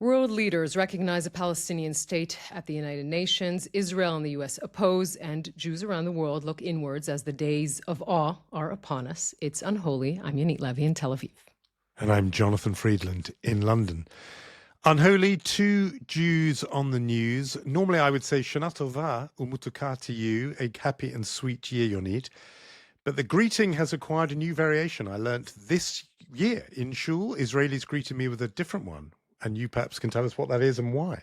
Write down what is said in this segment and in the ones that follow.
World leaders recognize a Palestinian state at the United Nations. Israel and the U.S. oppose, and Jews around the world look inwards as the days of awe are upon us. It's unholy. I'm Yonit Levy in Tel Aviv. And I'm Jonathan Friedland in London. Unholy, two Jews on the news. Normally I would say Shana Tova Umutuka to you, a happy and sweet year, Yonit. But the greeting has acquired a new variation. I learnt this year in shul, Israelis greeted me with a different one. And you perhaps can tell us what that is and why.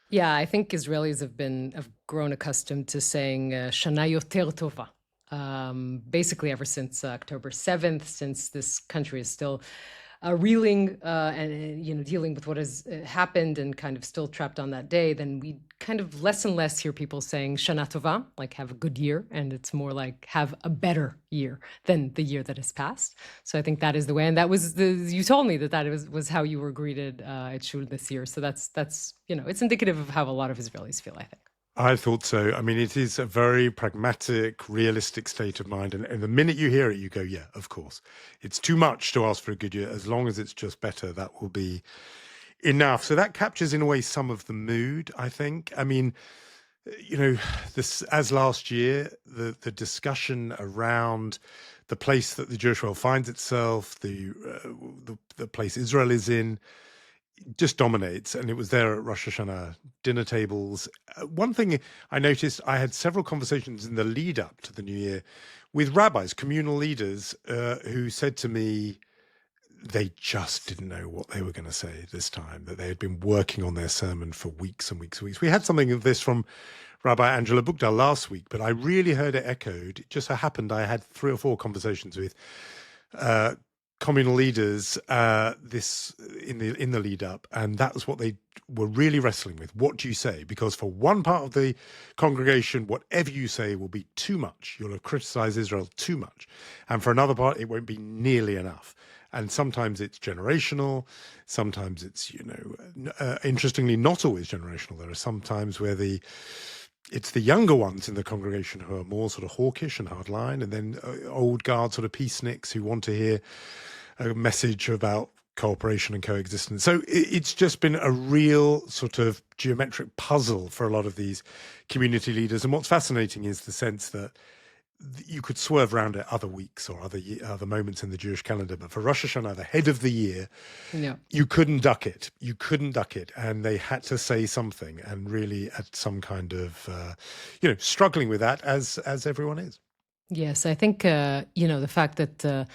Yeah, I think Israelis have grown accustomed to saying Shana Yoter Tova. Basically ever since October 7th, since this country is still reeling and dealing with what has happened and kind of still trapped on that day, then we kind of less and less hear people saying Shana Tova, like have a good year, and it's more like have a better year than the year that has passed. So I think that is the way, and that was you told me that was how you were greeted at shul this year. So that's it's indicative of how a lot of Israelis feel, I think. I thought so. I mean, it is a very pragmatic, realistic state of mind. And the minute you hear it, you go, yeah, of course. It's too much to ask for a good year. As long as it's just better, that will be enough. So that captures, in a way, some of the mood, I think. I mean, this as last year, the discussion around the place that the Jewish world finds itself, the place Israel is in, just dominates, and it was there at Rosh Hashana dinner tables. One thing I noticed, I had several conversations in the lead up to the new year with rabbis, communal leaders, who said to me they just didn't know what they were going to say this time, that they had been working on their sermon for weeks and weeks and weeks. We had something of this from Rabbi Angela Bugdal last week, but I really heard it echoed. It just so happened I had 3 or 4 conversations with communal leaders this in the lead up, and that was what they were really wrestling with. What do you say? Because for one part of the congregation, whatever you say will be too much. You'll have criticized Israel too much. And for another part, it won't be nearly enough. And sometimes it's generational. Sometimes it's, interestingly, not always generational. There are some times where it's the younger ones in the congregation who are more sort of hawkish and hardline, and then old guard sort of peaceniks who want to hear a message about cooperation and coexistence. So it's just been a real sort of geometric puzzle for a lot of these community leaders. And what's fascinating is the sense that you could swerve around it other weeks or other moments in the Jewish calendar, but for Rosh Hashana, the head of the year, you couldn't duck it. You couldn't duck it, and they had to say something, and really at some kind of, struggling with that as everyone is. Yes, I think the fact that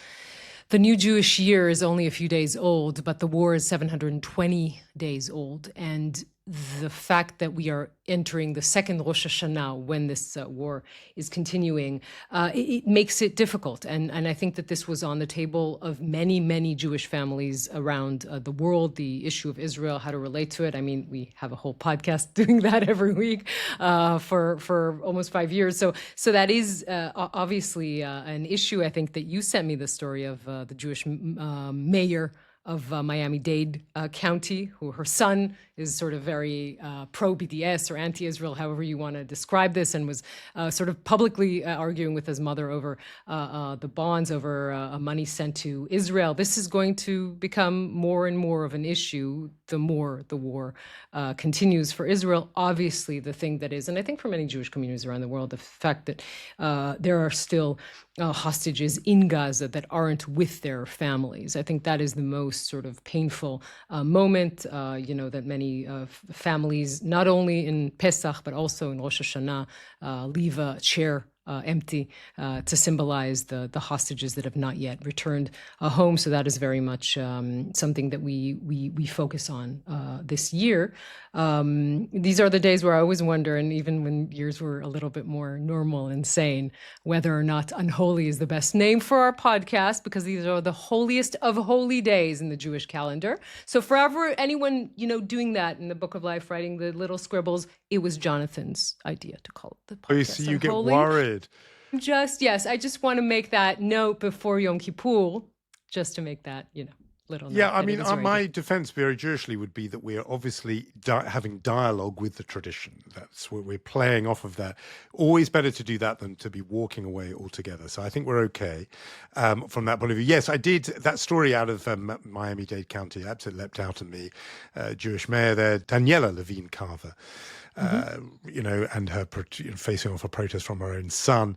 the new Jewish year is only a few days old, but the war is 720 days old, and the fact that we are entering the second Rosh Hashana when this war is continuing, it makes it difficult. And I think that this was on the table of many, many Jewish families around the world, the issue of Israel, how to relate to it. I mean, we have a whole podcast doing that every week for almost 5 years. So that is obviously an issue. I think that you sent me the story of the Jewish mayor of Miami-Dade County, who her son is sort of very pro-BDS or anti-Israel, however you want to describe this, and was sort of publicly arguing with his mother over the bonds, over money sent to Israel. This is going to become more and more of an issue the more the war continues for Israel. Obviously, the thing that is, and I think for many Jewish communities around the world, the fact that there are still hostages in Gaza that aren't with their families. I think that is the most sort of painful moment, that many families, not only in Pesach, but also in Rosh Hashana, leave a chair empty to symbolize the hostages that have not yet returned home. So that is very much something that we focus on this year. These are the days where I always wonder, and even when years were a little bit more normal and sane, whether or not unholy is the best name for our podcast, because these are the holiest of holy days in the Jewish calendar. So forever, anyone, doing that in the Book of Life, writing the little scribbles, it was Jonathan's idea to call it the podcast. Oh, you see, you get worried. I just want to make that note before Yom Kippur, just to make that, little Yeah, note I that it mean, was raining. my defense very Jewishly would be that we're obviously having dialogue with the tradition. That's what we're playing off of that. Always better to do that than to be walking away altogether. So I think we're okay from that point of view. Yes, I did. That story out of Miami-Dade County absolutely leapt out at me. Jewish mayor there, Daniela Levine Carver. And her facing off a protest from her own son,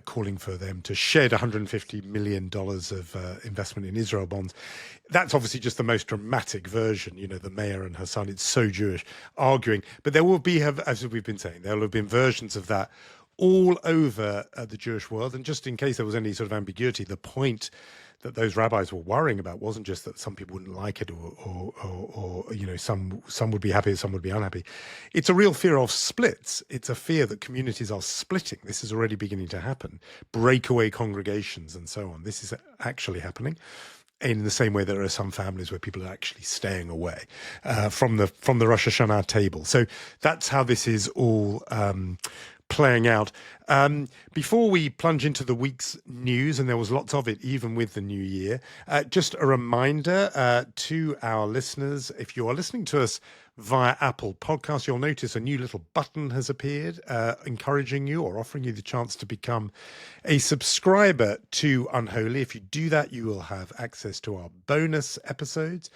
calling for them to shed $150 million of investment in Israel bonds. That's obviously just the most dramatic version, the mayor and her son. It's so Jewish, arguing. But there will be, as we've been saying, there will have been versions of that all over the Jewish world. And just in case there was any sort of ambiguity, the point that those rabbis were worrying about wasn't just that some people wouldn't like it or some would be happy, some would be unhappy. It's a real fear of splits. It's a fear that communities are splitting. This is already beginning to happen. Breakaway congregations and so on. This is actually happening. In the same way, there are some families where people are actually staying away from the Rosh Hashana table. So that's how this is all playing out. Before we plunge into the week's news, and there was lots of it even with the new year, just a reminder to our listeners, if you are listening to us via Apple Podcasts, you'll notice a new little button has appeared encouraging you or offering you the chance to become a subscriber to Unholy. If you do that, you will have access to our bonus episodes.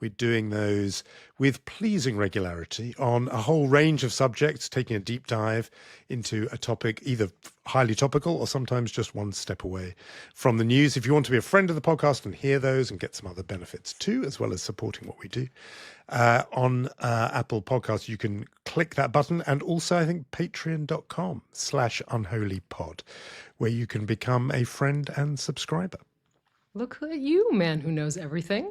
We're doing those with pleasing regularity on a whole range of subjects, taking a deep dive into a topic either highly topical or sometimes just one step away from the news. If you want to be a friend of the podcast and hear those and get some other benefits too, as well as supporting what we do on Apple Podcasts, you can click that button. And also, I think, patreon.com/unholypod, where you can become a friend and subscriber. Look at you, man who knows everything.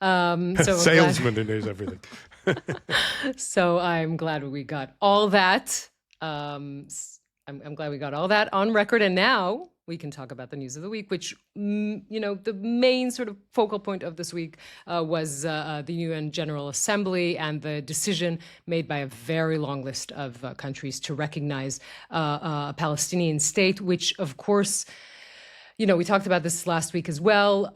Salesman who knows everything. So I'm glad we got all that. I'm glad we got all that on record. And now we can talk about the news of the week, which, the main sort of focal point of this week was the UN General Assembly and the decision made by a very long list of countries to recognize a Palestinian state, which, of course, we talked about this last week as well.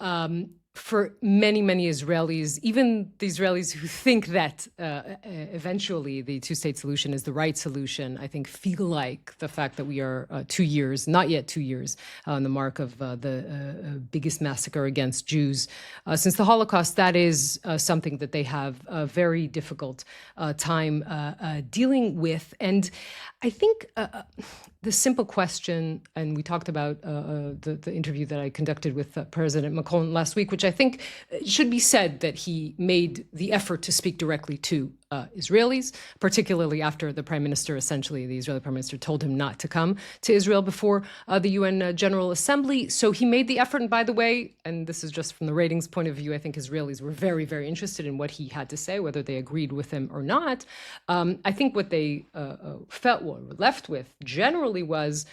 For many, many Israelis, even the Israelis who think that eventually the two-state solution is the right solution, I think feel like the fact that we are 2 years, not yet 2 years, on the mark of the biggest massacre against Jews since the Holocaust, that is something that they have a very difficult time dealing with. And I think the simple question, and we talked about the interview that I conducted with President Macron last week, which I think should be said that he made the effort to speak directly to Israelis, particularly after the Prime Minister, essentially the Israeli Prime Minister, told him not to come to Israel before the UN General Assembly. So he made the effort. And by the way, and this is just from the ratings point of view, I think Israelis were very, very interested in what he had to say, whether they agreed with him or not. I think what they felt or were left with generally was,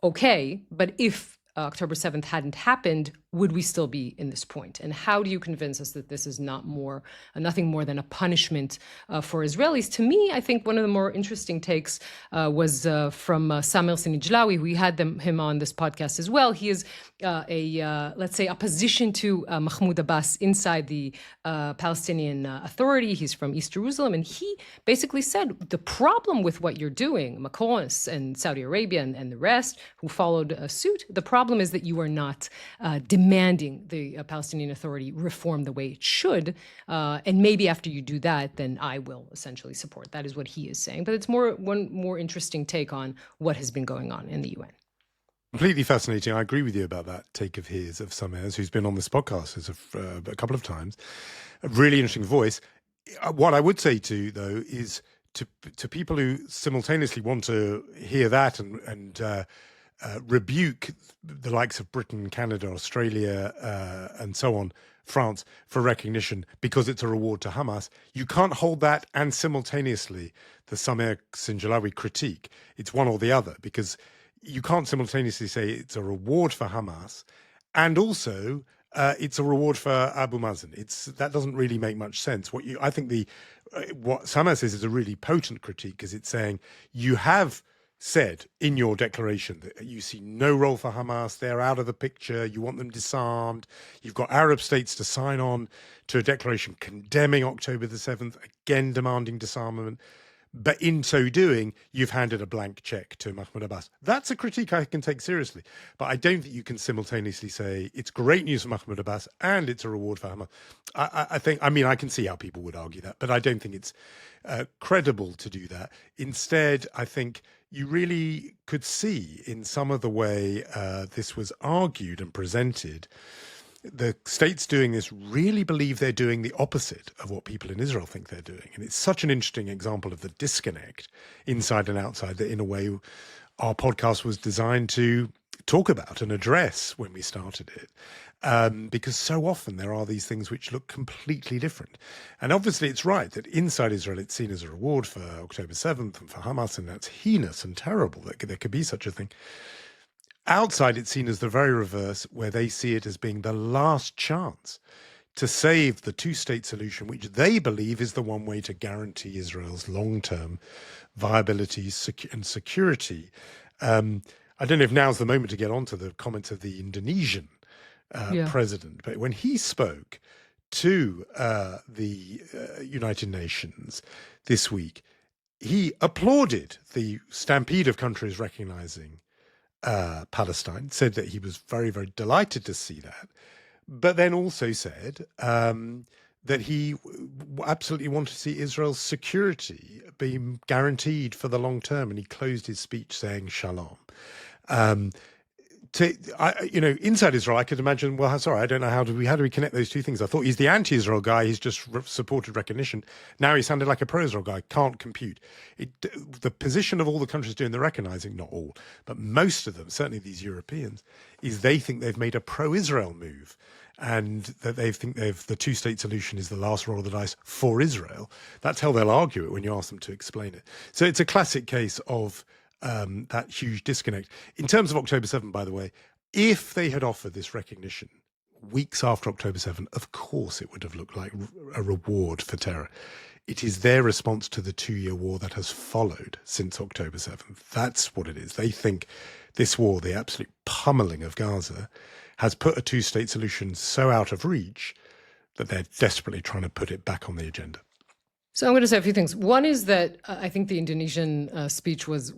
okay, but if October 7th hadn't happened, would we still be in this point? And how do you convince us that this is nothing more than a punishment for Israelis? To me, I think one of the more interesting takes was from Samer Sinijlawi. We had him on this podcast as well. He is let's say, opposition to Mahmoud Abbas inside the Palestinian Authority. He's from East Jerusalem. And he basically said, the problem with what you're doing, Macron and Saudi Arabia and the rest who followed suit, the problem is that you are not demanding the Palestinian Authority reform the way it should. And maybe after you do that, then I will essentially support. That is what he is saying. But it's one more interesting take on what has been going on in the UN. Completely fascinating. I agree with you about that take of his, of Samer's, who's been on this podcast a couple of times. A really interesting voice. What I would say though, is to people who simultaneously want to hear that and rebuke the likes of Britain, Canada, Australia, and so on, France, for recognition because it's a reward to Hamas. You can't hold that and simultaneously the Samer Sinjalawi critique. It's one or the other, because you can't simultaneously say it's a reward for Hamas and also it's a reward for Abu Mazen. That doesn't really make much sense. What Samer says is a really potent critique, because it's saying you have said in your declaration that you see no role for Hamas, they're out of the picture, you want them disarmed, you've got Arab states to sign on to a declaration condemning October the 7th, again demanding disarmament. But in so doing, you've handed a blank check to Mahmoud Abbas. That's a critique I can take seriously. But I don't think you can simultaneously say it's great news for Mahmoud Abbas and it's a reward for Hamas. I can see how people would argue that, but I don't think it's credible to do that. Instead, I think you really could see in some of the way this was argued and presented, the states doing this really believe they're doing the opposite of what people in Israel think they're doing. And it's such an interesting example of the disconnect inside and outside that in a way our podcast was designed to talk about and address when we started it. Because so often there are these things which look completely different. And obviously it's right that inside Israel it's seen as a reward for October 7th and for Hamas, and that's heinous and terrible that there could be such a thing. Outside, it's seen as the very reverse, where they see it as being the last chance to save the two-state solution, which they believe is the one way to guarantee Israel's long-term viability and security. I don't know if now's the moment to get onto the comments of the Indonesian president, but when he spoke to the United Nations this week, he applauded the stampede of countries recognizing Palestine, said that he was very, very delighted to see that, but then also said that he absolutely wanted to see Israel's security being guaranteed for the long term, and he closed his speech saying shalom. Inside Israel, I could imagine, well, sorry, I don't know how do we connect those two things? I thought he's the anti-Israel guy. He's just supported recognition. Now he sounded like a pro-Israel guy. Can't compute. The position of all the countries doing the recognizing, not all, but most of them, certainly these Europeans, is they think they've made a pro-Israel move, and that they think the two-state solution is the last roll of the dice for Israel. That's how they'll argue it when you ask them to explain it. So it's a classic case of that huge disconnect. In terms of October 7th, by the way, if they had offered this recognition weeks after October 7th, of course it would have looked like a reward for terror. It is their response to the 2-year war that has followed since October 7th. That's what it is. They think this war, the absolute pummeling of Gaza, has put a two-state solution so out of reach that they're desperately trying to put it back on the agenda. So I'm going to say a few things. One is that I think the Indonesian speech was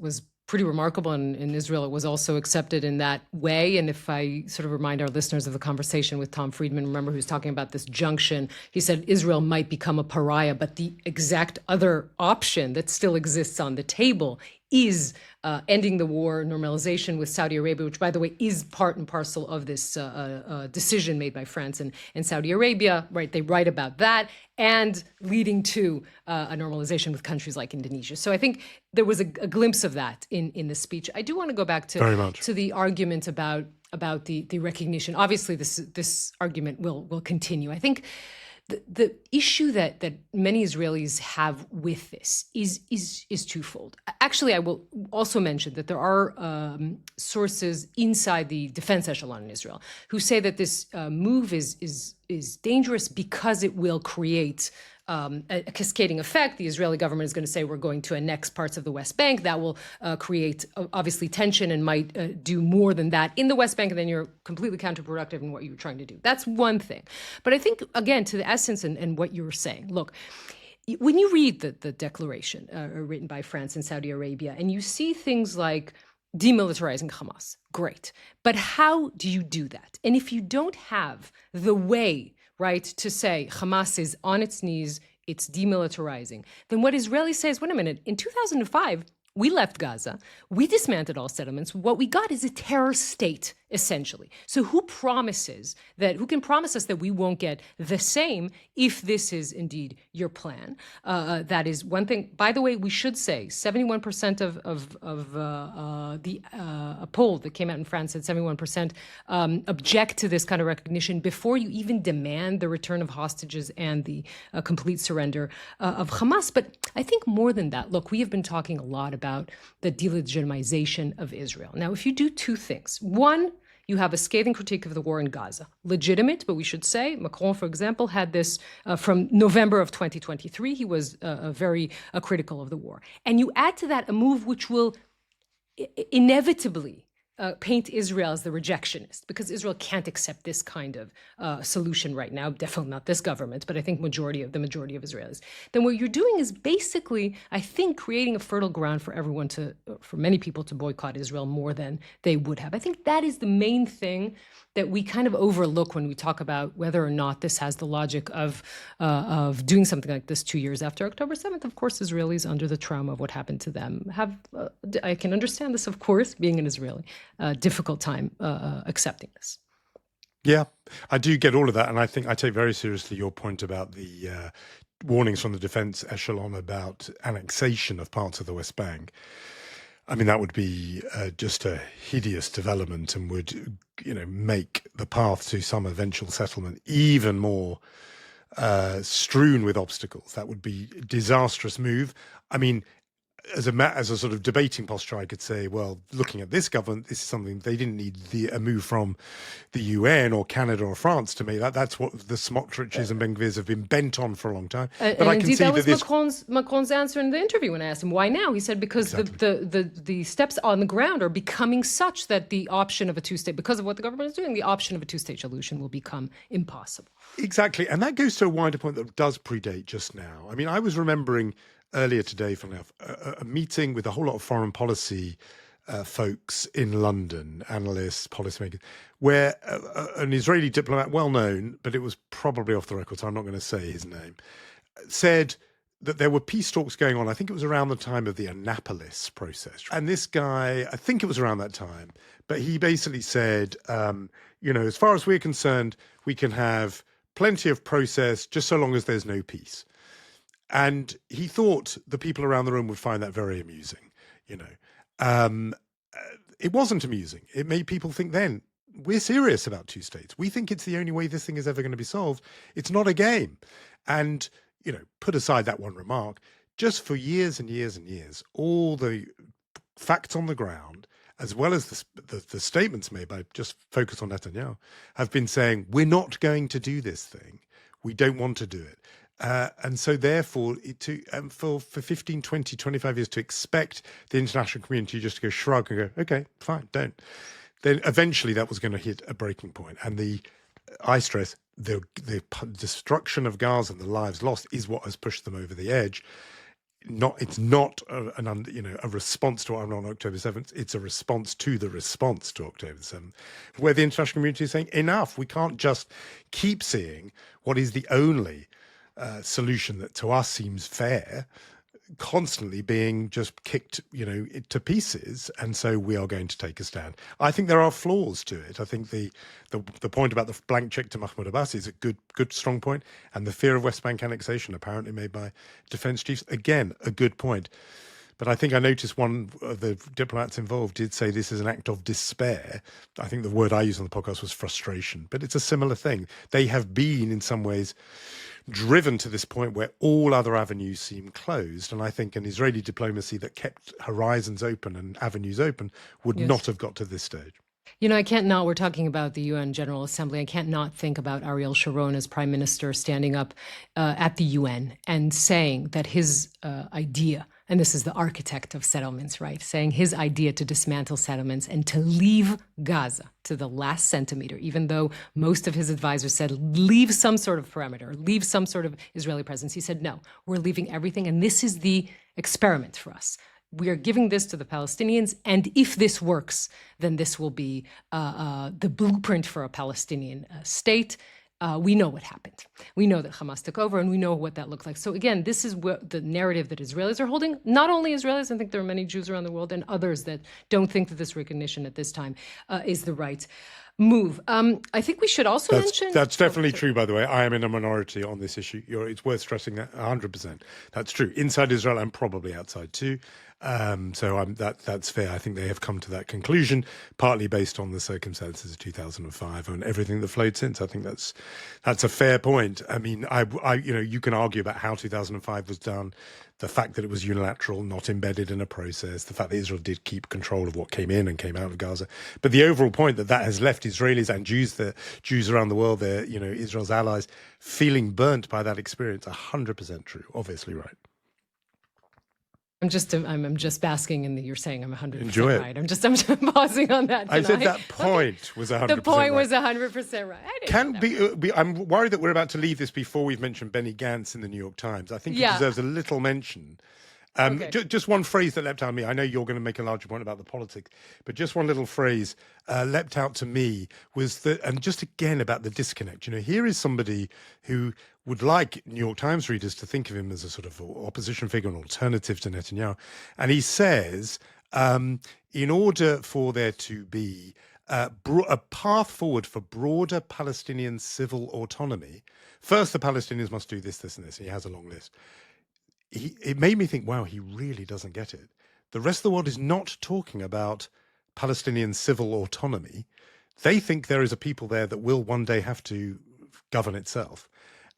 pretty remarkable, and in Israel it was also accepted in that way. And if I sort of remind our listeners of the conversation with Tom Friedman, remember, who was talking about this junction, he said Israel might become a pariah, but the exact other option that still exists on the table is ending the war, normalization with Saudi Arabia, which, by the way, is part and parcel of this decision made by France and Saudi Arabia, right? They write about that, and leading to a normalization with countries like Indonesia. So I think there was a glimpse of that in the speech. I do want to go back to the argument about the recognition. Obviously, this argument will continue. I think the issue that many Israelis have with this is twofold. Actually, I will also mention that there are sources inside the defense echelon in Israel who say that this move is dangerous because it will create a cascading effect. The Israeli government is going to say we're going to annex parts of the West Bank. That will create, obviously, tension and might do more than that in the West Bank, and then you're completely counterproductive in what you were trying to do. That's one thing. But I think, again, to the essence and what you were saying, look, when you read the declaration written by France and Saudi Arabia, and you see things like demilitarizing Hamas, great. But how do you do that? And if you don't have the way, right, to say Hamas is on its knees, it's demilitarizing, then what Israelis say is, wait a minute, in 2005, we left Gaza, we dismantled all settlements. What we got is a terror state, essentially. So who can promise us that we won't get the same if this is indeed your plan? That is one thing. By the way, we should say 71% of a poll that came out in France said 71% object to this kind of recognition before you even demand the return of hostages and the complete surrender of Hamas. But I think more than that, look, we have been talking a lot about the delegitimization of Israel. Now, if you do two things, one, you have a scathing critique of the war in Gaza. Legitimate, but we should say, Macron, for example, had this from November of 2023. He was very critical of the war. And you add to that a move which will inevitably paint Israel as the rejectionist, because Israel can't accept this kind of solution right now, definitely not this government, but I think the majority of Israelis, then what you're doing is basically, I think, creating a fertile ground for everyone for many people to boycott Israel more than they would have. I think that is the main thing that we kind of overlook when we talk about whether or not this has the logic of doing something like this 2 years after October 7th. Of course, Israelis, under the trauma of what happened to them, have, I can understand this, of course, being an Israeli, difficult time accepting this. Yeah, I do get all of that. And I think I take very seriously your point about the warnings from the defense echelon about annexation of parts of the West Bank. I mean, that would be just a hideous development and would, make the path to some eventual settlement even more strewn with obstacles. That would be a disastrous move. I mean, as a sort of debating posture, I could say, well, looking at this government, this is something they didn't need a move from the UN or Canada or France to make that. That's what the Smotriches and Ben-Gvirs have been bent on for a long time. But I can see that was Macron's answer in the interview when I asked him why now. He said because the steps on the ground are becoming such that the option of a two-state, because of what the government is doing, the option of a two-state solution will become impossible. Exactly, and that goes to a wider point that does predate just now. I mean, I was remembering earlier today, from a meeting with a whole lot of foreign policy folks in London, analysts, policymakers, where an Israeli diplomat, well known, but it was probably off the record, so I'm not going to say his name, said that there were peace talks going on. I think it was around the time of the Annapolis process. And this guy, I think it was around that time, but he basically said, as far as we're concerned, we can have plenty of process just so long as there's no peace. And he thought the people around the room would find that very amusing. It wasn't amusing. It made people think then, we're serious about two states. We think it's the only way this thing is ever going to be solved. It's not a game. And, put aside that one remark, just for years and years and years, all the facts on the ground, as well as the statements made by just focus on Netanyahu, have been saying, we're not going to do this thing. We don't want to do it. And so therefore, for 15, 20, 25 years to expect the international community just to go shrug and go, okay, fine, don't. Then eventually that was going to hit a breaking point. And I stress, the destruction of Gaza and the lives lost is what has pushed them over the edge. It's not a response to what happened on October 7th. It's a response to the response to October 7th, where the international community is saying, enough. We can't just keep seeing what is the only solution that to us seems fair, constantly being just kicked, to pieces. And so we are going to take a stand. I think there are flaws to it. I think the point about the blank check to Mahmoud Abbas is a good, strong point. And the fear of West Bank annexation, apparently made by defense chiefs, again, a good point. But I think I noticed one of the diplomats involved did say this is an act of despair. I think the word I used on the podcast was frustration, but it's a similar thing. They have been, in some ways, driven to this point where all other avenues seem closed. And I think an Israeli diplomacy that kept horizons open and avenues open would not have got to this stage. I can't not, we're talking about the UN General Assembly. I can't not think about Ariel Sharon as prime minister standing up at the UN and saying that his idea, and this is the architect of settlements, right? Saying his idea to dismantle settlements and to leave Gaza to the last centimeter, even though most of his advisors said, leave some sort of perimeter, leave some sort of Israeli presence. He said, no, we're leaving everything. And this is the experiment for us. We are giving this to the Palestinians, and if this works, then this will be the blueprint for a Palestinian state. We know what happened. We know that Hamas took over, and we know what that looked like. So again, this is what the narrative that Israelis are holding. Not only Israelis, I think there are many Jews around the world and others that don't think that this recognition at this time is the right move. I think we should also mention... That's definitely true, by the way. I am in a minority on this issue. It's worth stressing that 100%. That's true. Inside Israel and probably outside too. That's fair. I think they have come to that conclusion, partly based on the circumstances of 2005 and everything that flowed since. I think that's a fair point. I mean, you can argue about how 2005 was done, the fact that it was unilateral, not embedded in a process, the fact that Israel did keep control of what came in and came out of Gaza. But the overall point that has left Israelis and Jews around the world, Israel's allies, feeling burnt by that experience, 100% true, obviously right. I'm just basking in the, you're saying I'm 100% Enjoy it. right. I'm just pausing on that tonight. I said that point was 100% The point right. was 100% right. I didn't know that. I'm worried that we're about to leave this before we've mentioned Benny Gantz in the New York Times. I think he deserves a little mention. Okay. Just one phrase that leapt out at me. I know you're going to make a larger point about the politics, but just one little phrase leapt out to me was that, and just again about the disconnect. Here is somebody who would like New York Times readers to think of him as a sort of opposition figure, an alternative to Netanyahu. And he says, in order for there to be a path forward for broader Palestinian civil autonomy, first the Palestinians must do this, this, and this. And he has a long list. It made me think, wow, he really doesn't get it. The rest of the world is not talking about Palestinian civil autonomy. They think there is a people there that will one day have to govern itself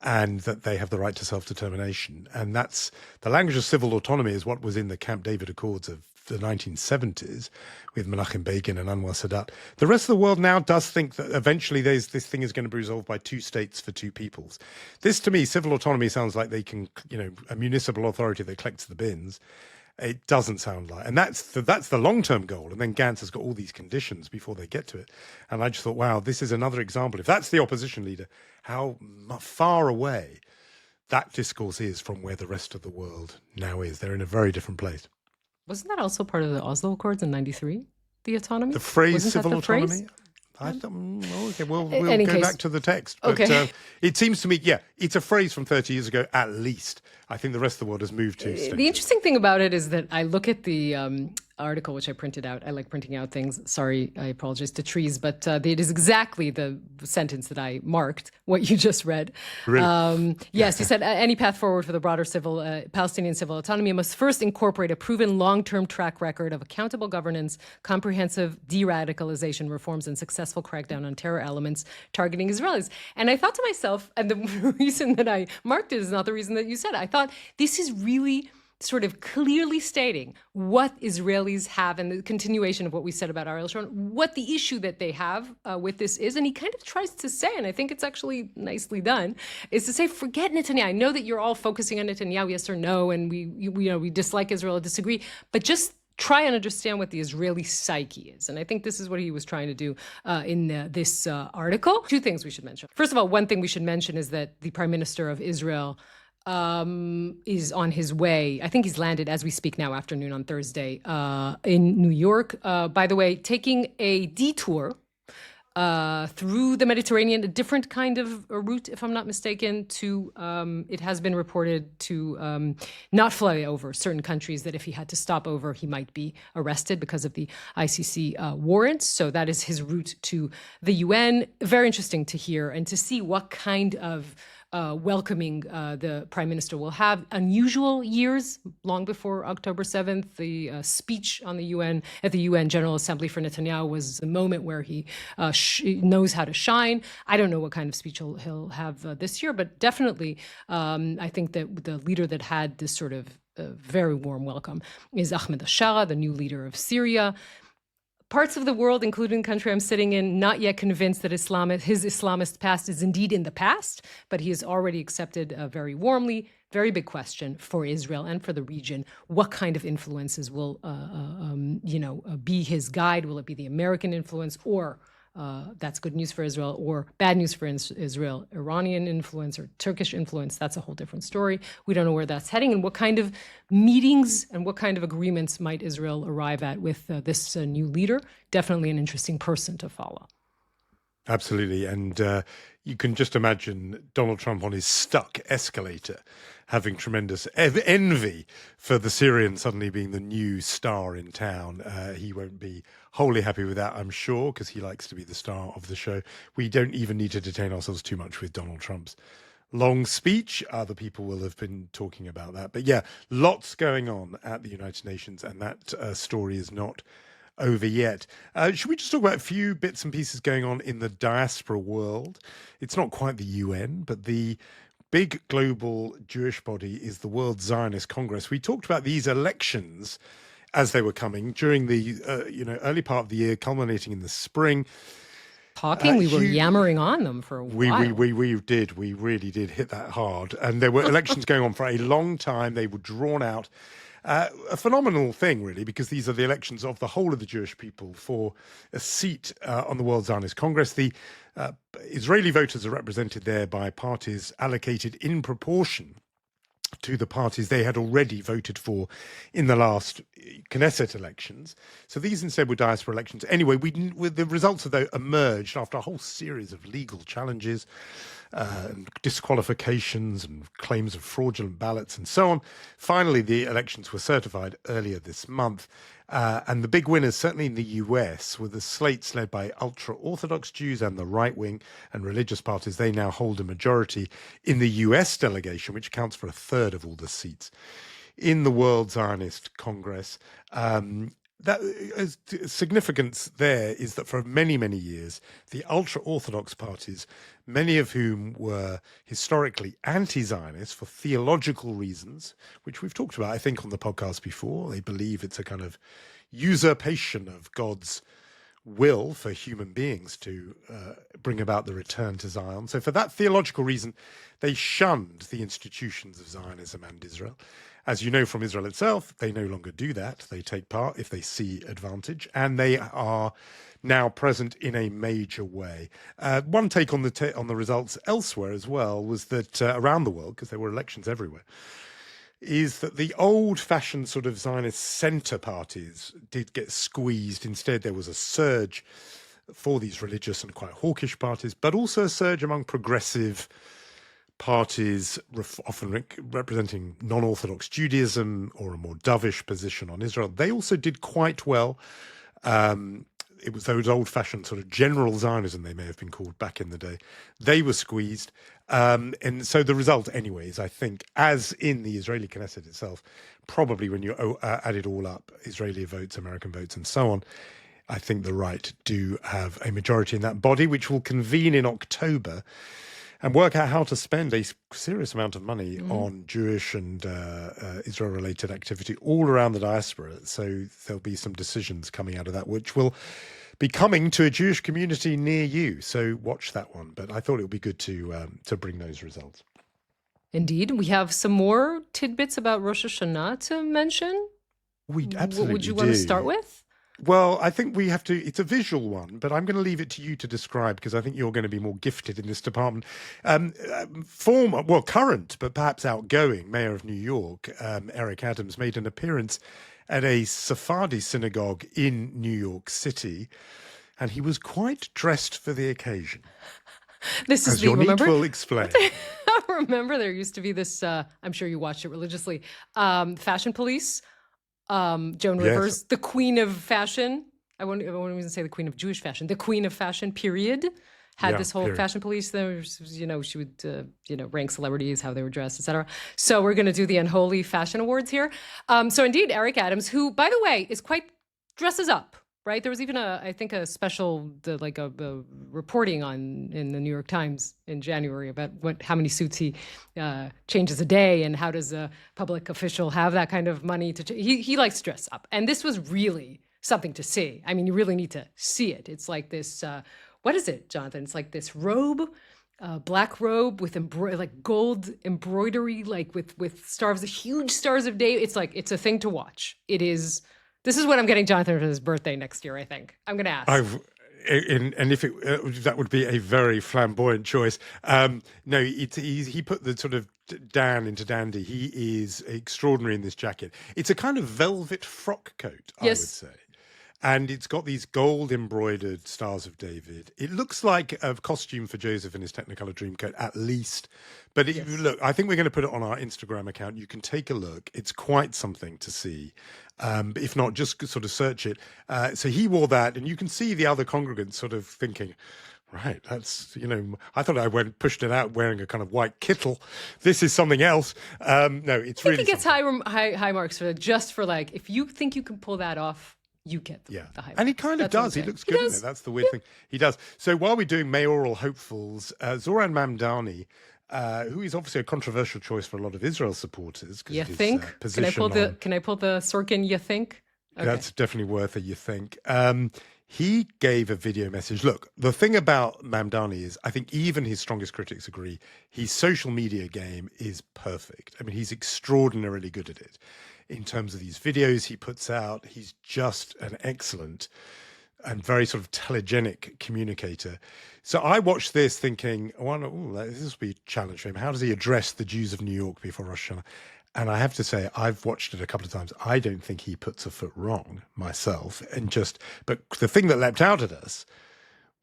and that they have the right to self-determination. And that's the language of civil autonomy is what was in the Camp David Accords of the 1970s with Menachem Begin and Anwar Sadat. The rest of the world now does think that eventually this thing is going to be resolved by two states for two peoples. This, to me, civil autonomy sounds like they can, a municipal authority that collects the bins. It doesn't sound like, and that's the long-term goal. And then Gantz has got all these conditions before they get to it. And I just thought, wow, this is another example. If that's the opposition leader, how far away that discourse is from where the rest of the world now is. They're in a very different place. Wasn't that also part of the Oslo Accords in '93? The autonomy? The phrase Wasn't civil that the autonomy? Phrase? Okay, we'll go back to the text. But it seems to me, it's a phrase from 30 years ago, at least. I think the rest of the world has moved to states. The interesting thing about it is that I look at the article, which I printed out. I like printing out things. Sorry, I apologize to Trees, but it is exactly the sentence that I marked, what you just read. Really? Yes, you said any path forward for the broader Palestinian civil autonomy must first incorporate a proven long-term track record of accountable governance, comprehensive de-radicalization reforms, and successful crackdown on terror elements targeting Israelis. And I thought to myself, and the reason that I marked it is not the reason that you said. I thought this is really sort of clearly stating what Israelis have and the continuation of what we said about Ariel Sharon, what the issue that they have with this is. And he kind of tries to say, and I think it's actually nicely done, is to say, forget Netanyahu. I know that you're all focusing on Netanyahu, yes or no, and we dislike Israel or disagree, but just try and understand what the Israeli psyche is. And I think this is what he was trying to do in this article. Two things we should mention. First of all, one thing we should mention is that the Prime Minister of Israel is on his way. I think he's landed as we speak now, afternoon on Thursday, in New York. By the way, taking a detour through the Mediterranean, a different kind of a route, if I'm not mistaken, to, it has been reported to not fly over certain countries, that if he had to stop over, he might be arrested because of the ICC warrants. So that is his route to the UN. Very interesting to hear and to see what kind of welcoming the Prime Minister will have. Unusual years, long before October 7th, the speech on the UN at the UN General Assembly for Netanyahu was a moment where he knows how to shine. I don't know what kind of speech he'll have this year, but definitely I think that the leader that had this sort of very warm welcome is Ahmed al-Shara, the new leader of Syria. Parts of the world, including the country I'm sitting in, not yet convinced that his Islamist past is indeed in the past, but he is already accepted very warmly. Very big question for Israel and for the region. What kind of influences will, be his guide? Will it be the American influence, or that's good news for Israel, or bad news for Israel, Iranian influence or Turkish influence? That's a whole different story. We don't know where that's heading, and what kind of meetings and what kind of agreements might Israel arrive at with this new leader. Definitely an interesting person to follow. Absolutely. And you can just imagine Donald Trump on his stuck escalator having tremendous envy for the Syrian suddenly being the new star in town. He won't be wholly happy with that, I'm sure, because he likes to be the star of the show. We don't even need to detain ourselves too much with Donald Trump's long speech. Other people will have been talking about that. But yeah, lots going on at the United Nations, and that story is not over yet. Should we just talk about a few bits and pieces going on in the diaspora world? It's not quite the UN, but the big global Jewish body is the World Zionist Congress. We talked about these elections as they were coming during the early part of the year, culminating in the spring. We were yammering on them for a while. We really did hit that hard. And there were elections going on for a long time. They were drawn out. A phenomenal thing, really, because these are the elections of the whole of the Jewish people for a seat on the World Zionist Congress. The Israeli voters are represented there by parties allocated in proportion to the parties they had already voted for in the last Knesset elections. So these instead were diaspora elections. Anyway, the results of those emerged after a whole series of legal challenges, and disqualifications and claims of fraudulent ballots and so on. Finally, the elections were certified earlier this month. And the big winners, certainly in the US, were the slates led by ultra-Orthodox Jews and the right-wing and religious parties. They now hold a majority in the US delegation, which accounts for a third of all the seats in the World Zionist Congress. That significance there is that for many, many years, the ultra-Orthodox parties, many of whom were historically anti-Zionist for theological reasons, which we've talked about, I think, on the podcast before. They believe it's a kind of usurpation of God's will for human beings to bring about the return to Zion. So for that theological reason, they shunned the institutions of Zionism and Israel. As you know from Israel itself, they no longer do that. They take part if they see advantage, and they are now present in a major way. One take on the results elsewhere as well was that around the world, because there were elections everywhere, is that the old-fashioned sort of Zionist centre parties did get squeezed. Instead, there was a surge for these religious and quite hawkish parties, but also a surge among progressive parties, often representing non-Orthodox Judaism or a more dovish position on Israel. They also did quite well. It was those old-fashioned sort of general Zionism, they may have been called back in the day. They were squeezed. And so the result, anyways, I think, as in the Israeli Knesset itself, probably when you add it all up, Israeli votes, American votes, and so on, I think the right do have a majority in that body, which will convene in October and work out how to spend a serious amount of money on Jewish and Israel-related activity all around the diaspora. So there'll be some decisions coming out of that, which will be coming to a Jewish community near you. So watch that one. But I thought it would be good to bring those results. Indeed. We have some more tidbits about Rosh Hashana to mention. We absolutely Would you want to start with? Well, I think we have to, it's a visual one, but I'm going to leave it to you to describe because I think you're going to be more gifted in this department. Current, but perhaps outgoing Mayor of New York, Eric Adams, made an appearance at a Sephardi synagogue in New York City, and he was quite dressed for the occasion. This is as your remember? Neat will explain. Remember, there used to be this, I'm sure you watched it religiously, fashion police. Joan Rivers, the queen of fashion. I won't even say the queen of Jewish fashion. The queen of fashion, period. Had this whole fashion police. There was, she would, rank celebrities, how they were dressed, etc. So we're going to do the Unholy Fashion Awards here. So indeed, Eric Adams, who, by the way, is quite dresses up. Right, there was even a special reporting in the New York Times in January about how many suits he changes a day and how does a public official have that kind of money to. He likes to dress up, and this was really something to see. I mean, you really need to see it. It's like this. What is it, Jonathan? It's like this robe. Black robe with gold embroidery, with stars, huge stars of day. It's a thing to watch. It is. This is what I'm getting Jonathan for his birthday next year, I think. I'm going to ask. And if that would be a very flamboyant choice. No, he put the sort of Dan into dandy. He is extraordinary in this jacket. It's a kind of velvet frock coat, I would say. And it's got these gold embroidered Stars of David. It looks like a costume for Joseph in his Technicolor Dreamcoat, at least. But look, I think we're going to put it on our Instagram account. You can take a look. It's quite something to see. If not, just sort of search it. So he wore that, and you can see the other congregants sort of thinking, right, that's, I thought I pushed it out wearing a kind of white kittle. This is something else. No, it's really. I think he gets high marks for just for if you think you can pull that off. You get the high marks. And he kind of does. He looks good in it. That's the weird thing. He does. So while we're doing mayoral hopefuls, Zoran Mamdani, who is obviously a controversial choice for a lot of Israel supporters. You think? Can I pull the Sorkin, you think? Okay. That's definitely worth a you think. He gave a video message. Look, the thing about Mamdani is, I think even his strongest critics agree, his social media game is perfect. I mean, he's extraordinarily good at it. in terms of these videos he puts out. He's just an excellent and very sort of telegenic communicator. So I watched this thinking, this will be a challenge for him. How does he address the Jews of New York before Rosh Hashanah? And I have to say, I've watched it a couple of times. I don't think he puts a foot wrong myself. But the thing that leapt out at us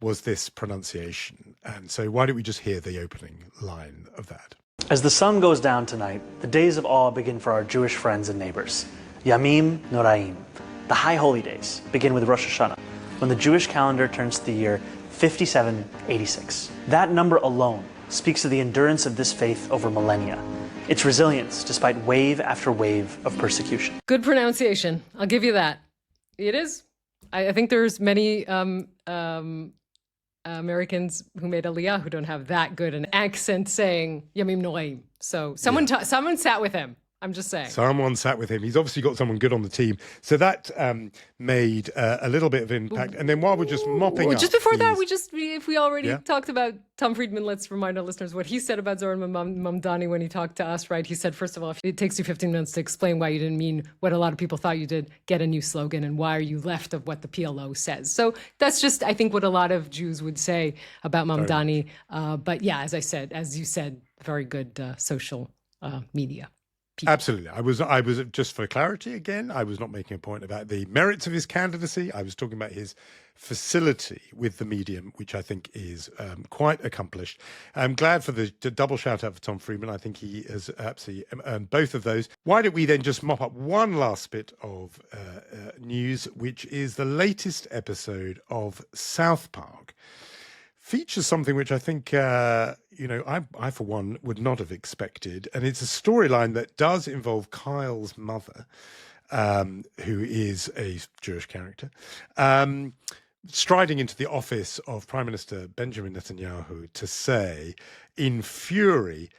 was this pronunciation. And so why don't we just hear the opening line of that? As the sun goes down tonight, the days of awe begin for our Jewish friends and neighbors. Yamim Noraim. The high holy days begin with Rosh Hashana, when the Jewish calendar turns to the year 5786. That number alone speaks of the endurance of this faith over millennia, its resilience despite wave after wave of persecution. Good pronunciation. I'll give you that. It is. I think there's many Americans who made Aliyah who don't have that good an accent saying Yamim Noaim. So someone sat with him. I'm just saying. Someone sat with him. He's obviously got someone good on the team. So that made a little bit of impact. And then while we're just mopping up... Just before that, if we already talked about Tom Friedman, let's remind our listeners what he said about Zoran Mamdani when he talked to us, right? He said, first of all, if it takes you 15 minutes to explain why you didn't mean what a lot of people thought you did, get a new slogan, and why are you left of what the PLO says? So that's just, I think, what a lot of Jews would say about Mamdani. But yeah, as you said, very good social media. People. Absolutely. I was just for clarity again, I was not making a point about the merits of his candidacy. I was talking about his facility with the medium, which I think is quite accomplished. I'm glad for the double shout out for Tom Friedman. I think he has absolutely earned both of those. Why don't we then just mop up one last bit of news, which is the latest episode of South Park. Features something which I think, I for one would not have expected. And it's a storyline that does involve Kyle's mother, who is a Jewish character, striding into the office of Prime Minister Benjamin Netanyahu to say, in fury,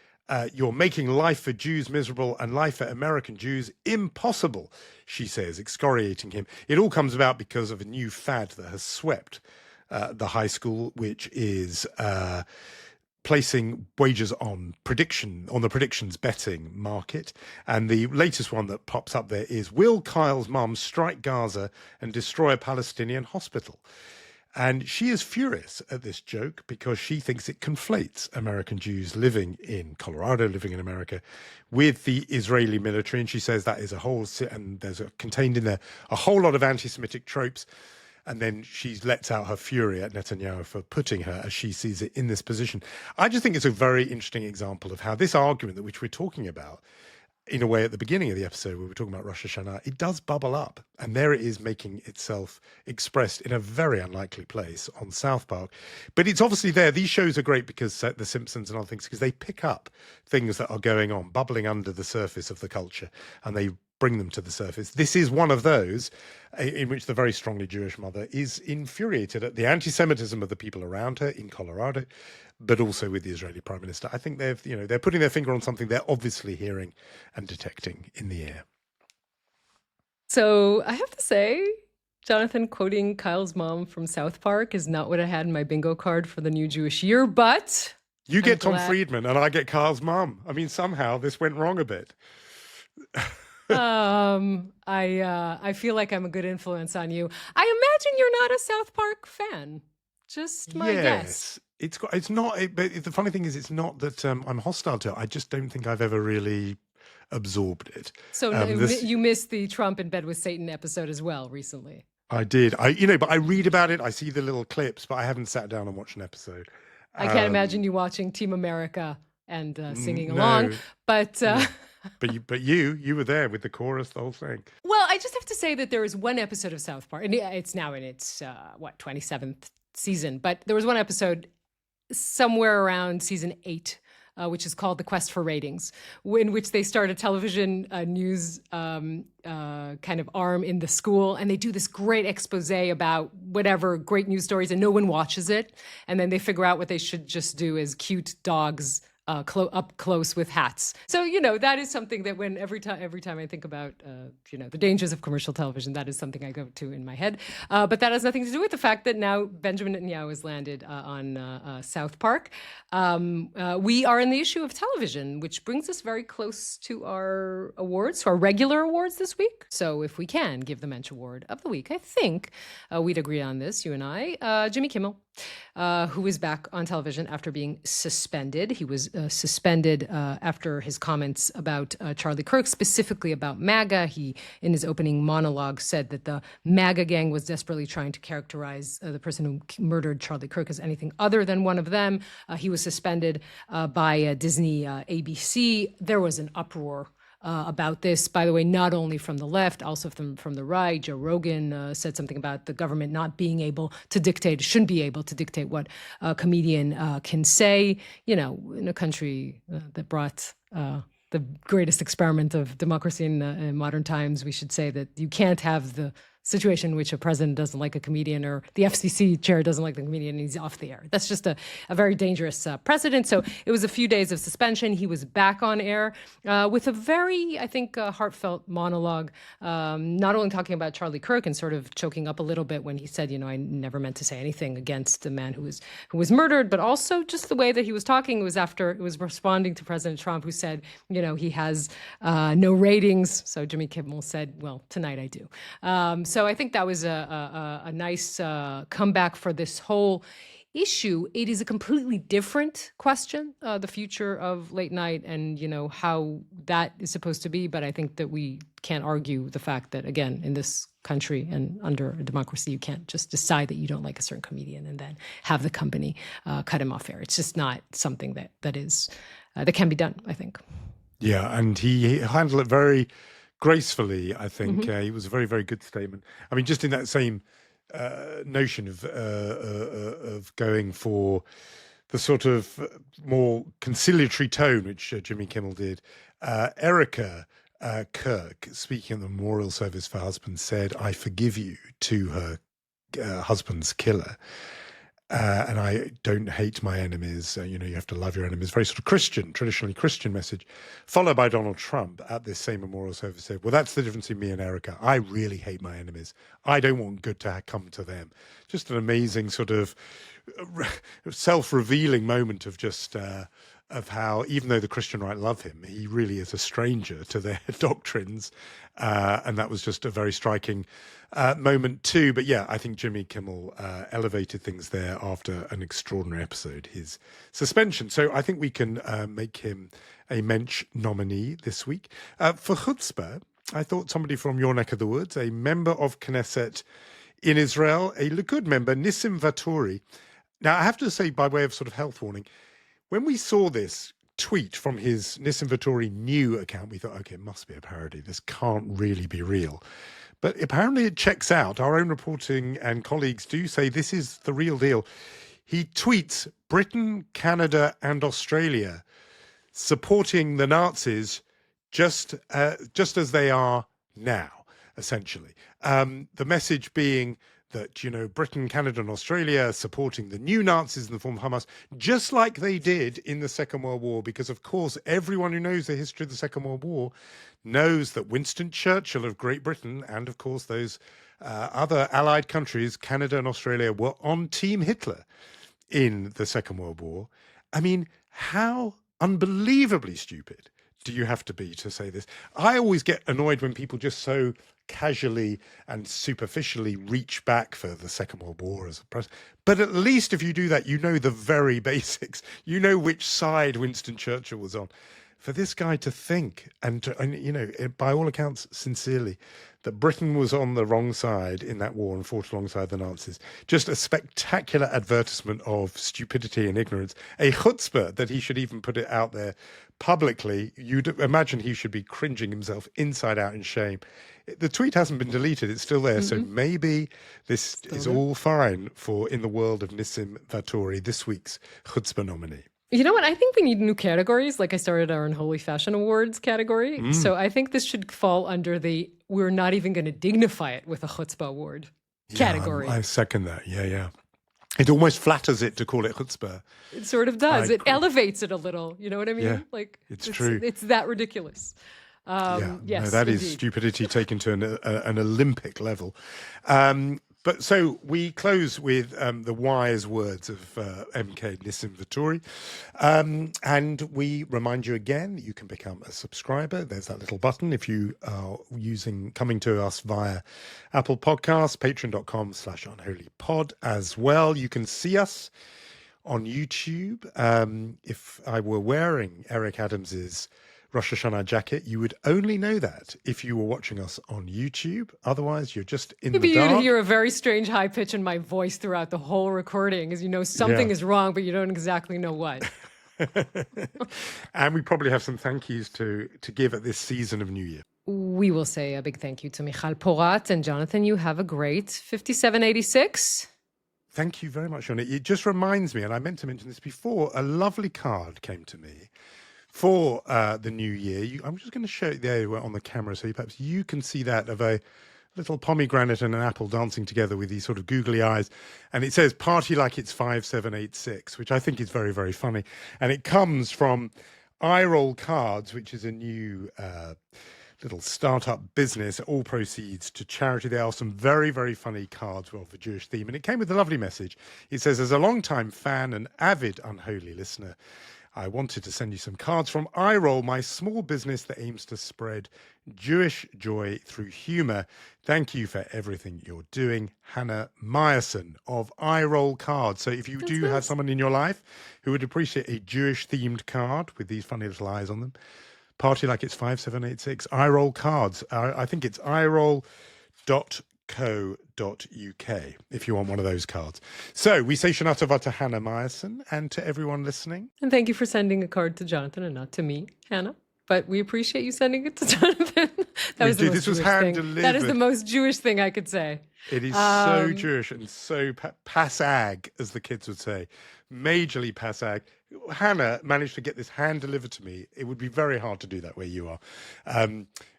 you're making life for Jews miserable and life for American Jews impossible, she says, excoriating him. It all comes about because of a new fad that has swept the high school, which is placing wagers on the predictions betting market. And the latest one that pops up there is, will Kyle's mum strike Gaza and destroy a Palestinian hospital? And she is furious at this joke because she thinks it conflates American Jews living in Colorado, living in America, with the Israeli military. And she says that is and there's contained in there a whole lot of anti-Semitic tropes. And then she lets out her fury at Netanyahu for putting her, as she sees it, in this position. I just think it's a very interesting example of how this argument, which we're talking about, in a way at the beginning of the episode where we're talking about Rosh Hashanah, it does bubble up. And there it is making itself expressed in a very unlikely place on South Park. But it's obviously there. These shows are great because The Simpsons and other things, because they pick up things that are going on, bubbling under the surface of the culture, and they bring them to the surface. This is one of those in which the very strongly Jewish mother is infuriated at the anti-Semitism of the people around her in Colorado, but also with the Israeli Prime Minister. I think they're putting their finger on something they're obviously hearing and detecting in the air. So I have to say, Jonathan, quoting Kyle's mom from South Park is not what I had in my bingo card for the new Jewish year, but you get Tom Friedman and I get Kyle's mom. I mean, somehow this went wrong a bit. I feel like I'm a good influence on you. I imagine you're not a South Park fan. Just my guess. It's not. But the funny thing is, it's not that I'm hostile to it. I just don't think I've ever really absorbed it. So you missed the Trump in bed with Satan episode as well recently. I did. But I read about it. I see the little clips, but I haven't sat down and watched an episode. I can't imagine you watching Team America and singing along. But. But you were there with the chorus, the whole thing. Well, I just have to say that there is one episode of South Park, and it's now in its 27th season. But there was one episode somewhere around season 8, which is called "The Quest for Ratings," in which they start a television news kind of arm in the school, and they do this great expose about whatever great news stories, and no one watches it. And then they figure out what they should just do is cute dogs up close with hats. So, that is something that every time I think about, the dangers of commercial television, that is something I go to in my head. But that has nothing to do with the fact that now Benjamin Netanyahu has landed on South Park. We are in the issue of television, which brings us very close to our awards, to our regular awards this week. So if we can give the Mensch Award of the week, I think we'd agree on this, you and I. Jimmy Kimmel, who is back on television after being suspended. He was suspended after his comments about Charlie Kirk, specifically about MAGA. He, in his opening monologue, said that the MAGA gang was desperately trying to characterize the person who murdered Charlie Kirk as anything other than one of them. He was suspended by Disney ABC. There was an uproar about this, by the way, not only from the left, also from the right. Joe Rogan said something about the government not being able to dictate, shouldn't be able to dictate what a comedian can say. In a country that brought the greatest experiment of democracy in modern times, we should say that you can't have the situation in which a president doesn't like a comedian or the FCC chair doesn't like the comedian and he's off the air. That's just a very dangerous precedent. So it was a few days of suspension. He was back on air with a very, I think, heartfelt monologue, not only talking about Charlie Kirk and sort of choking up a little bit when he said, I never meant to say anything against the man who was murdered, but also just the way that he was talking. It was responding to President Trump, who said, he has no ratings. So Jimmy Kimmel said, well, tonight I do. So I think that was a nice comeback for this whole issue. It is a completely different question, the future of late night and, how that is supposed to be. But I think that we can't argue the fact that, again, in this country and under a democracy, you can't just decide that you don't like a certain comedian and then have the company cut him off air. It's just not something that can be done, I think. Yeah, and he handled it very gracefully, I think. It was a very, very good statement. I mean, just in that same notion of going for the sort of more conciliatory tone, which Jimmy Kimmel did, Erica Kirk, speaking at the memorial service for her husband, said, "I forgive you," to her husband's killer. And I don't hate my enemies. You have to love your enemies. Very sort of Christian, traditionally Christian message. Followed by Donald Trump at this same memorial service said, well, that's the difference in me and Erica. I really hate my enemies. I don't want good to come to them. Just an amazing sort of self-revealing moment of just of how, even though the Christian right love him, he really is a stranger to their doctrines. And that was just a very striking moment too. But yeah, I think Jimmy Kimmel elevated things there after an extraordinary episode, his suspension. So I think we can make him a Mensch nominee this week. For Chutzpah, I thought somebody from your neck of the woods, a member of Knesset in Israel, a Likud member, Nissim Vaturi. Now, I have to say, by way of sort of health warning, when we saw this tweet from his Nissim Vaturi new account, we thought, okay, it must be a parody. This can't really be real. But apparently it checks out. Our own reporting and colleagues do say this is the real deal. He tweets Britain, Canada, and Australia supporting the Nazis just as they are now, essentially. The message being that, Britain, Canada, and Australia are supporting the new Nazis in the form of Hamas, just like they did in the Second World War, because, of course, everyone who knows the history of the Second World War knows that Winston Churchill of Great Britain and, of course, those other allied countries, Canada and Australia, were on Team Hitler in the Second World War. I mean, how unbelievably stupid do you have to be to say this? I always get annoyed when people just so casually and superficially reach back for the Second World War as a precedent. But at least if you do that, you know the very basics. You know which side Winston Churchill was on. For this guy to think, and by all accounts, sincerely, that Britain was on the wrong side in that war and fought alongside the Nazis. Just a spectacular advertisement of stupidity and ignorance. A chutzpah that he should even put it out there publicly. You'd imagine he should be cringing himself inside out in shame. The tweet hasn't been deleted. It's still there. So maybe this is all fine for In the World of Nissim Vaturi, this week's chutzpah nominee. You know what? I think we need new categories. Like I started our Unholy Fashion Awards category. So I think this should fall under the we're not even going to dignify it with a chutzpah award category. I second that. Yeah. It almost flatters it to call it chutzpah. It sort of does. I It elevates it a little. You know what I mean? Yeah, Like it's true. It's that ridiculous. Yeah, Yes, no, that is indeed. stupidity taken to an Olympic level. But so we close with the wise words of MK Nissim Vittori. And we remind you again that you can become a subscriber. There's that little button if you are coming to us via Apple Podcasts, patreon.com/unholypod as well. You can see us on YouTube. If I were wearing Eric Adams's Rosh Hashana jacket, you would only know that if you were watching us on YouTube. Otherwise, you're just in Maybe the dark. you'd hear a very strange high pitch in my voice throughout the whole recording, as you know something is wrong, but you don't exactly know what. And we probably have some thank yous to give at this season of New Year. We will say a big thank you to Michal Porat and Jonathan. You have a great 5786. Thank you very much, Shona. It just reminds me, and I meant to mention this before, a lovely card came to me for the new year. I'm just going to show it there on the camera so perhaps you can see that, of a little pomegranate and an apple dancing together with these sort of googly eyes. And it says, "Party like it's 5786, which I think is very, very funny. And it comes from iRoll Cards, which is a new little startup business. All proceeds to charity. There are some very, very funny cards with a Jewish theme. And it came with a lovely message. It says, "As a long-time fan and avid Unholy listener, I wanted to send you some cards from iRoll, my small business that aims to spread Jewish joy through humor. Thank you for everything you're doing. Hannah Meyerson of iRoll Cards." So if you do have someone in your life who would appreciate a Jewish-themed card with these funny little eyes on them, party like it's 5786, iRoll Cards. I think it's iRoll.co.uk if you want one of those cards. So we say Shana Tova to Hannah Meyerson and to everyone listening. And thank you for sending a card to Jonathan and not to me, Hannah. But we appreciate you sending it to Jonathan. This was hand thing. delivered. That is the most Jewish thing I could say. It is so Jewish and so passag, as the kids would say. Majorly passag. Hannah managed to get this hand delivered to me. It would be very hard to do that where you are.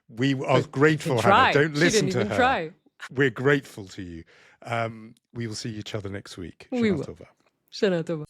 We are grateful, Hannah. Don't listen to her. Try. We're grateful to you. We will see each other next week. We Shana will. Tova. Shana Tova.